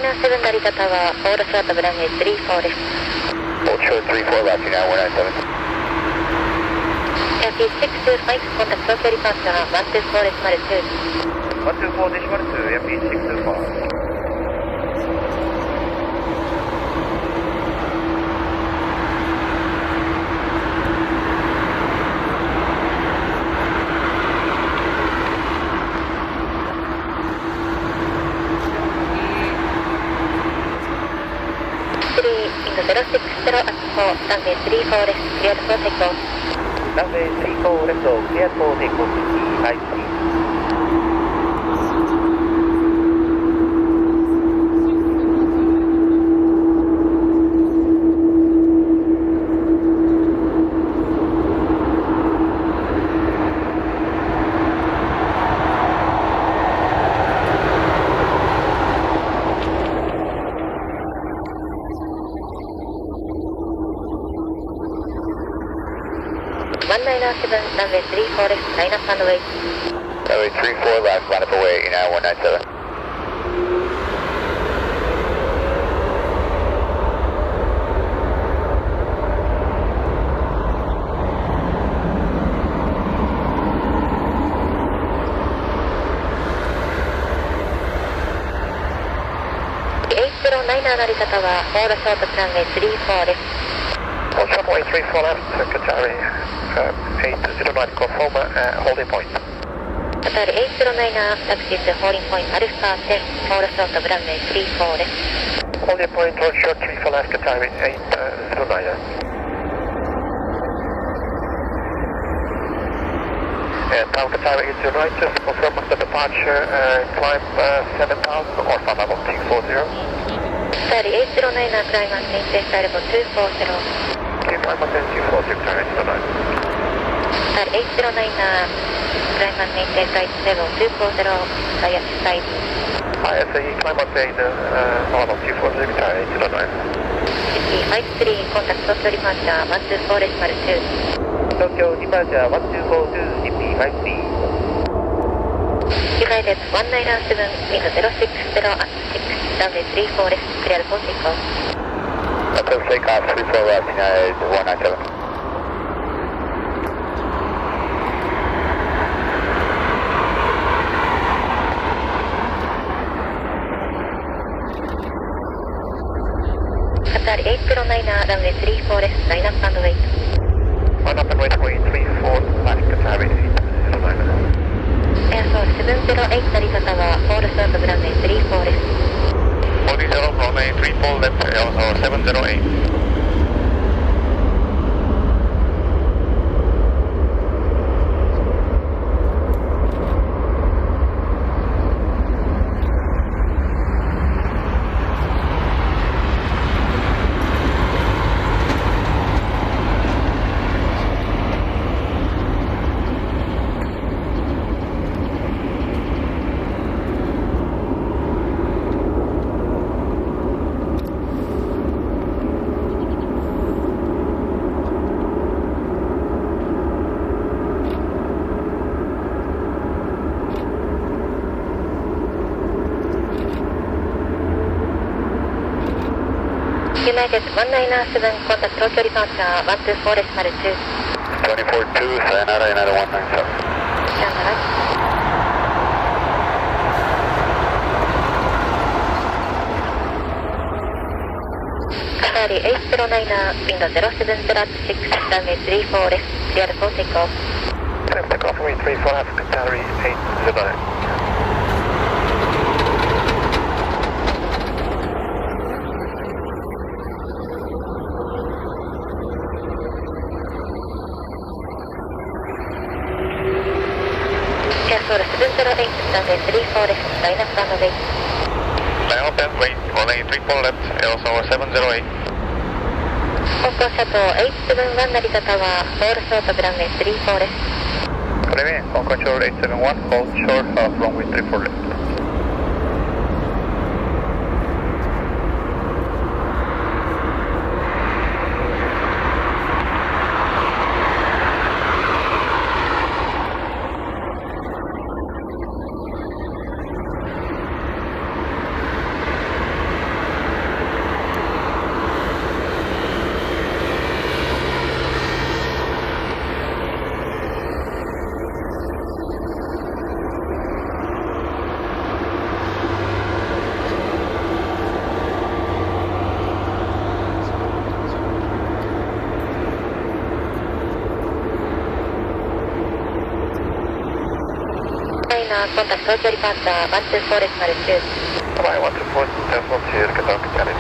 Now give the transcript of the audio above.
197 成田タワー、ホールショートブランウェイ34です。Hold short 34 left, now 197. Airfield 625, contact Tokyo departure 124.02. 124.02, Airfield 625. Runway 34 です。Cleared for takeoff. Runway 34 left, cleared for takeoff. I3. 197, runway 34 です。ラインアップ&ウェイ。Runway 34 left, line up away, now 197.成田タワー、ホールショートランウェイ34です。On runway 34 left, Qatar A350 conform holding point. Qatar A350 taxi to holding point Alpha 10, ホールショートランウェイ34です。Holding point on short 34 left, Qatar A350. Tower Qatar A350, just confirm the departure, climb 7000 or flight level 240. Qatar A350 climbers maintain flight level 240. Climb 240, Qatar A350. Qatar A350 climbers maintain flight level 240 via SID. ISAE climb level 240, Qatar A350. City 53, contact Tokyo departure 124.2. Tokyo departure 124 DP53. United 197, wind 060 at 6, runway 34 です。Clear for takeoff. Clear for takeoff 34 left, United 197. Qatar A350, runway 34 です。ラインアップ&ウェイト。Line up and wait, way 34 left, Qatar A350. Air Force 708 成田タワー、ホールショートブランウェイ34です。40 runway 34 left, Air 708. United 197, contact Tokyo departure 124.2. 24-2, sayonara, United 197. Sayonara. Qatar A350, wind 070 at 6, runway 34 です。Clear for takeoff. Clear for takeoff, runway 34 left, Qatar A350. Air 708, runway 34 です。ラインアップ&ウェイト。Line up and wait, runway 34 left, Air 708. 航行シャトー871成田タワー、ホールショートブランウェイ34です。Good evening, Hong Short 871, hold short of runway 34 left. Liner, contact Tokyo departure 124.02. Bye, 124.02, Qatar, Qatar